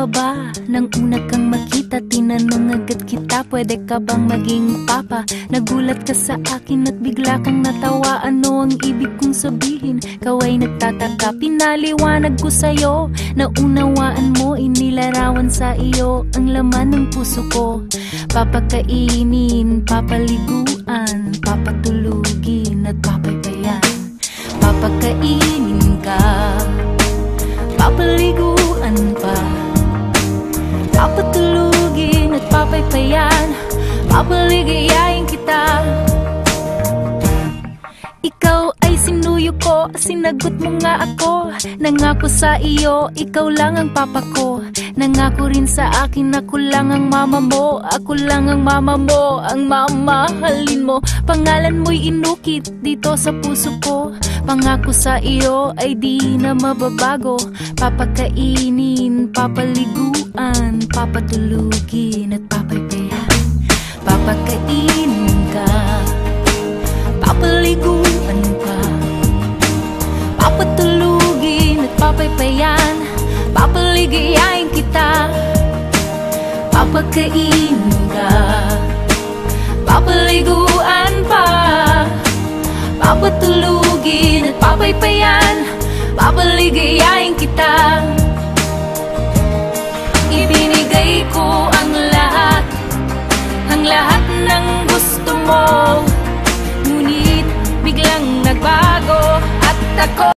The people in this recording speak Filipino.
pa ba? Nang una kang makita, tinanong agad kita, pwede ka bang maging papa? Nagulat ka sa akin at bigla kang natawa. Ano ang ibig kong sabihin? Ikaw ay nagtataka, pinaliwanag ko sa'yo. Naunawaan mo, inilarawan sa iyo ang laman ng puso ko. Papakainin, papaliguan, papatulugin at papaypayan. Papakainin ka, papaliguan pa, papatulugin at papaypayan, papaligayain kita. Ikaw ay sinuyo ko, sinagot mo nga ako. Nangako sa iyo, ikaw lang ang papa ko. Nangako rin sa akin, ako lang ang mama mo. Ako lang ang mama mo, ang mamahalin mo. Pangalan mo'y inukit dito sa puso ko. Pangako sa iyo ay di na mababago. Papakainin, papaliguan, papatulugin at papaypayan. Papakainin ka, papaliguan pa, papatulugin at papaypayan, papaligayain kita. Papakainin ka, papaliguan pa, papatulugin at papaypayan, papaligayain kita. Ibinigay ko ang lahat ng gusto mo. Ngunit biglang nagbago at ako